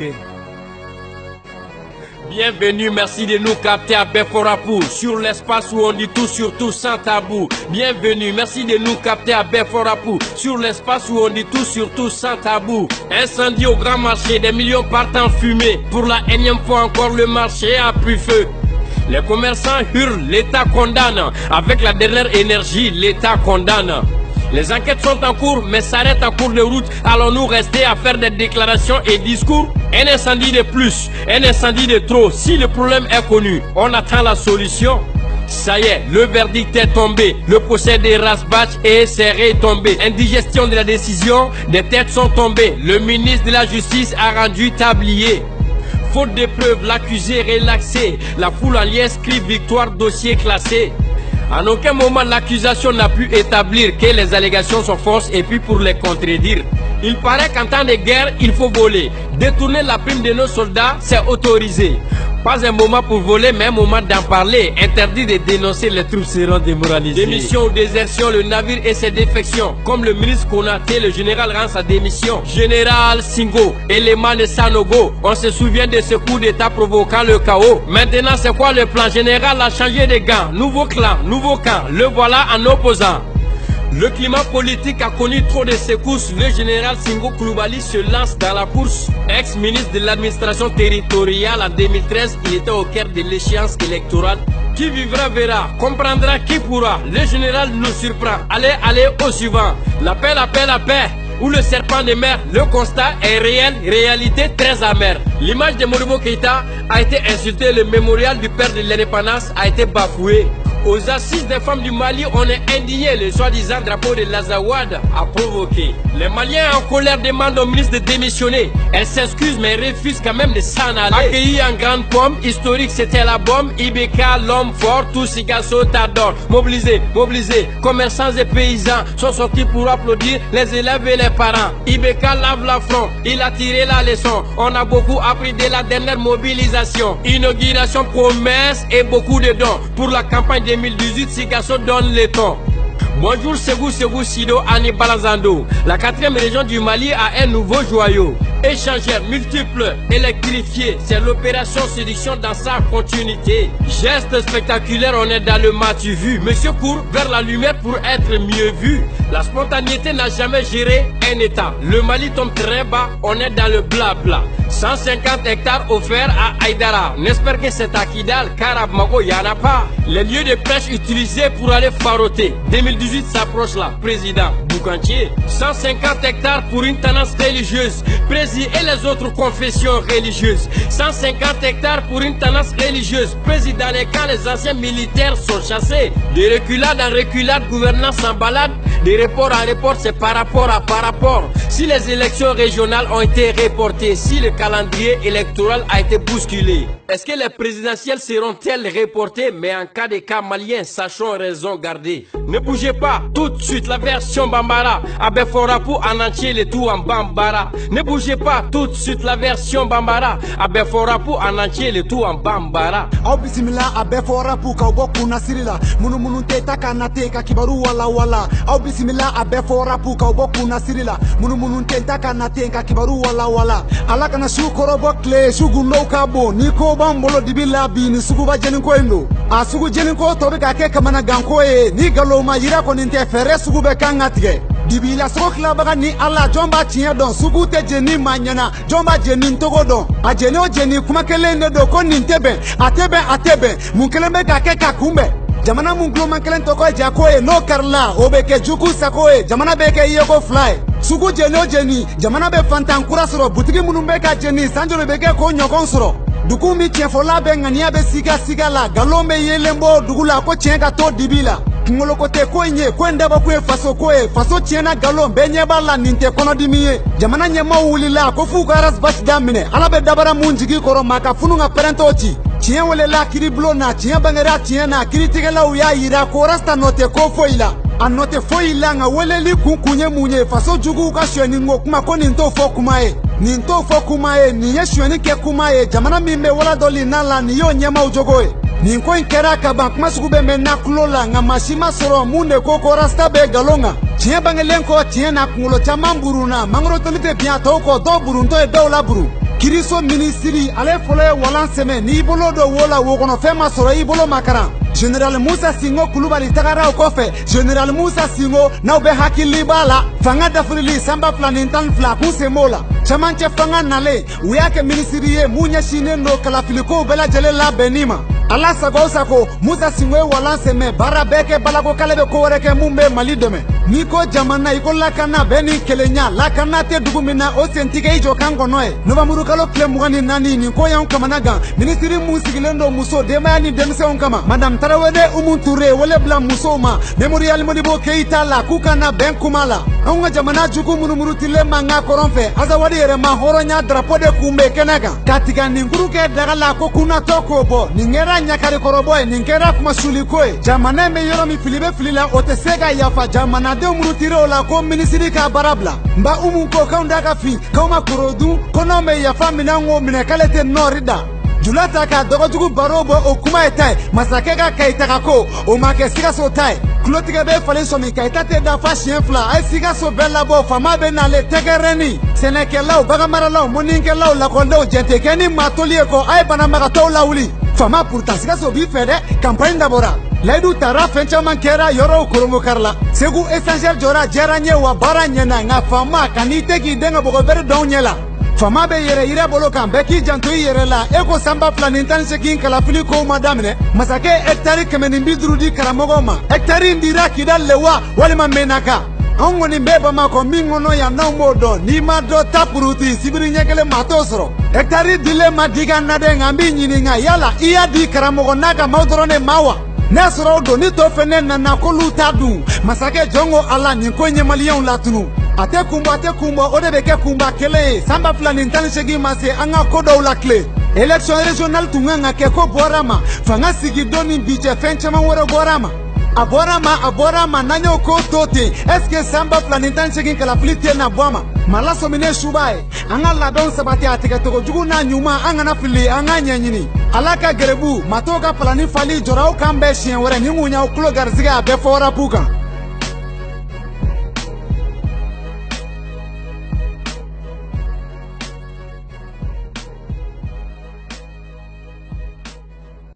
Ok. Bienvenue, merci de nous capter à Beforapou, sur l'espace où on dit tout sur tout sans tabou. Bienvenue, merci de nous capter à Beforapou, sur l'espace où on dit tout sur tout sans tabou. Incendie au grand marché, des millions partent en fumée. Pour la énième fois encore, le marché a pris feu. Les commerçants hurlent, l'État condamne. Avec la dernière énergie, l'État condamne. Les enquêtes sont en cours, mais s'arrêtent en cours de route. Allons-nous rester à faire des déclarations et discours? Un incendie de plus, un incendie de trop. Si le problème est connu, on attend la solution. Ça y est, le verdict est tombé. Le procès des Rasbach est serré tombé. Indigestion de la décision, des têtes sont tombées. Le ministre de la Justice a rendu tablier. Faute de preuves, l'accusé relaxé. La foule en liesse crie victoire, dossier classé. En aucun moment l'accusation n'a pu établir que les allégations sont fausses et puis pour les contredire. Il paraît qu'en temps de guerre, il faut voler. Détourner la prime de nos soldats, c'est autorisé. Pas un moment pour voler, mais un moment d'en parler. Interdit de dénoncer, les troupes seront démoralisées. Démission ou désertion, le navire et ses défections. Comme le ministre Konaté, le général rend sa démission. Général Singo, élément de Sanogo. On se souvient de ce coup d'état provoquant le chaos. Maintenant, c'est quoi le plan? Général a changé de gants. Nouveau clan, nouveau camp. Le voilà en opposant. Le climat politique a connu trop de secousses. Le général Singo Koulibaly se lance dans la course. Ex-ministre de l'administration territoriale en 2013, il était au cœur de l'échéance électorale. Qui vivra verra, comprendra qui pourra. Le général nous surprend. Allez au suivant. La paix, ou le serpent de mer. Le constat est réel, réalité très amère. L'image de Modibo Keïta a été insultée. Le mémorial du père de l'indépendance a été bafoué. Aux assises des femmes du Mali, on est indigné. Le soi-disant drapeau de l'Azawad a provoqué. Les Maliens en colère demandent au ministre de démissionner. Elle s'excuse mais refuse quand même de s'en aller. Accueilli en grande pomme, historique c'était la bombe. Ibeka, l'homme fort, tous Sigasso t'adore. Mobilisés, commerçants et paysans sont sortis pour applaudir les élèves et les parents. Ibeka lave la front, il a tiré la leçon. On a beaucoup appris de la dernière mobilisation. Inauguration, promesse et beaucoup de dons. Pour la campagne 2018, Sigasso donne le ton. Bonjour Ségou Sido Ani Balazando. La 4e région du Mali a un nouveau joyau. Échangeurs multiples, électrifiés. C'est l'opération séduction dans sa continuité. Geste spectaculaire, on est dans le matu vu. Monsieur court vers la lumière pour être mieux vu. La spontanéité n'a jamais géré un état. Le Mali tombe très bas, on est dans le blabla. 150 hectares offerts à Aïdara. N'espère que c'est à Kidal, car à Bamako y'en a pas. Les lieux de pêche utilisés pour aller faroter. 2018 s'approche là, président Boukantier. 150 hectares pour une tendance religieuse. Et les autres confessions religieuses. 150 hectares pour une tendance religieuse. Président les camps, les anciens militaires sont chassés. De reculade en reculade, gouvernance en balade. De report en report, c'est par rapport à par rapport. Si les élections régionales ont été reportées, si le calendrier électoral a été bousculé, est-ce que les présidentielles seront-elles reportées? Mais en cas de cas malien, sachons raison garder. Ne bougez pas, tout de suite la version Bambara. À Beforapou en entier, le tout en Bambara. Ne bougez pas, tout de suite la version Bambara. À Beforapou en entier, le tout en Bambara. Au bisimila à Beforapou, Kauboku Nasirila. Munu teta kanate kakibaru wala wala. Au bisimila à Beforapou, Kauboku Nasirila. Munu teta kanate kakibaru wala wala. Alakana shu korobokle, shugu no kabo. Niko bambolo dibila bini suguba jeninko endo. A sugu jeninko tobe kake kamana ganko e. Ni galo ma yira koninte fere sugube kangatige. Dibila sokla baga ni ala jomba tiye don sugu te jeni manyana jomba jeni ntogo don a jeni o jeni kuma kele ne do ko nintebe atebe munkele be ka ke ka kumbe jamana munglo mankele toko jako e no karla obeke juku sako e jamana be ke yego fly sugu jeni o jeni jamana be fantan kura soro butigi munumbe ka jeni sanjolo be ke ko nyokon soro duku mi tienfola be ngania be siga la galombe yelembo dugula ko tienga to dibila ngolo kote ko nye kwenda ba kwe faso tiena galon benye bala ninte kono dimiye jamana nyema wulila ko fu garas bas damine ala be dabara munjigi koro maka fununga parentoti tien wele la kiri blona tien bangera tien na kiri tigela uya yira ko rasta note ko foila anote foila nga wele li kunkunye munye faso jugu ka shweni ngokuma ko ninto fokumae ni yeshweni ke kumae jamana mimbe wala doli nala ni yo nyema ujogoe Ninko inkera kabak masukube mena kulola nga mashima soro munde koko rasta be galonga Chien bangelenko chien na kungulo cha mamburuna Mangro tonite biya toko do burunto e dola buru Kiriso ministiri ale folo ye walan sɛmɛ n'i bolo do wo la wo kɔnɔ fɛn ma sɔrɔ i bolo makaran Général Musa Singo Kulubali tagara o kɔfɛ Général Musa Singo n'aw bɛ hakili b'a la fanga dafurili sanba 22 kun sen b'o la camancɛ fanga nalen u y'a kɛ minisiri ye mun ɲɛsinnen do kalafilikow bɛɛ lajɛlen labɛnni ma ala sago o sago Musa Singo ye walan sɛmɛ baara bɛɛ kɛ balago k'ale bɛ ko wɛrɛ kɛ mun bɛ Mali dɛmɛ n'i ko jamana i ko lakana bɛɛ ni kelenya lakana tɛ dugu min na o sen tigɛ i jɔ kan kɔnɔ ye novamburu kalo tile 24 nin ko y'anw kamana gan minisiri mun sigilen do muso denbaya ni denmisɛnw kama madame Tarawele Umu Ture wele bila musow ma Memorial Modibo Keita la k'u kana bɛn kuma la anw ka jamana jugu munumurutilen mankan kɔrɔn fɛ Azawadi yɛrɛ ma hɔrɔnya drapeau de kun bɛ kɛnɛ kan ka tiga nin kuru kɛ daga la ko kunnatɔ k'o bɔ nin kɛra ɲakari kɔrɔbɔ ye nin kɛra kuma suliko ye jamana in bɛ yɔrɔ min fili bɛ fili la o tɛ se ka yafa jamanadenw murutir'o la ko minisiri ka baara bila nba Umu ko k'anw da ka fin k'aw ma koro dun ko n'anw bɛ yafa minɛ k'o minɛ k'ale tɛ nɔɔri da Jula ta ka dɔgɔjugu baro bɔ o kuma ye ta ye masakɛ ka Kayita ka ko o ma kɛ Sikaso ta ye kulotigɛ bɛ falen sɔmi Kayita tɛ dafa siɲɛ 2 a ye Sikaso bɛɛ labɔ faama bɛ n'ale tɛgɛrɛni sɛnɛkɛlaw baganmaralaw mɔnikɛlaw lakɔlidenw jɛn kɛ ni maa toli ye kɔ a ye banabagatɔw lawuli faama pourtant Sikaso b'i fɛ dɛ campagne dabɔra layidu tara fɛn caman kɛra yɔrɔw korongo karila Segu essentiel jɔra diyara n ye wa baara ɲɛna nka faama kan'i tɛ k'i den ka bɔgɔ bɛri dɔn ɲɛ la fama bɛ yɛrɛ yira bolo kan bɛɛ k'i janto i yɛrɛ la e ko sanba 218 kalafili kow ma daminɛ masakɛ hectare 150 di karamɔgɔw ma hectare in dira kida lewa walima menaka anw kɔni bɛ Bamakɔ min kɔnɔ yan n'anw b'o dɔn n'i ma dɔ ta puruti sibiri ɲɛ kelen maa t'o sɔrɔ hectare dilen ma di ka na dɛ nka n b'i ɲininka yala i y'a di karamɔgɔ n'a ka maaw dɔrɔn de ma wa n'a sɔrɔ o don ni tɔ fɛnɛ nana k'olu t'a dun masakɛ jɔn ko ala nin ko ɲɛ maliyɛnw latunu a tɛ kunbɔ o de bɛ kɛ kunba kelen ye sanba 218 ma se an ka ko dɔw la tile élection régionale tun kan ka kɛ ko bɔra ma fanga sigi don ni bi cɛ fɛn caman wɛrɛ bɔra ma a bɔra ma n'an y'o ko to ten est-ce que sanba 218 kalafili tɛ na bɔ a ma mala sɔminen suba ye an ka labɛnw sabati a tigɛcogo jugu n'a ɲuman an kana fili an ka ɲɛɲini ala ka gɛrɛbu matɔw ka palani fali jɔra aw kan bɛɛ siɲɛ wɛrɛ ni mun y'aw tulo garisɛgɛ a bɛɛ fɔra b'u kan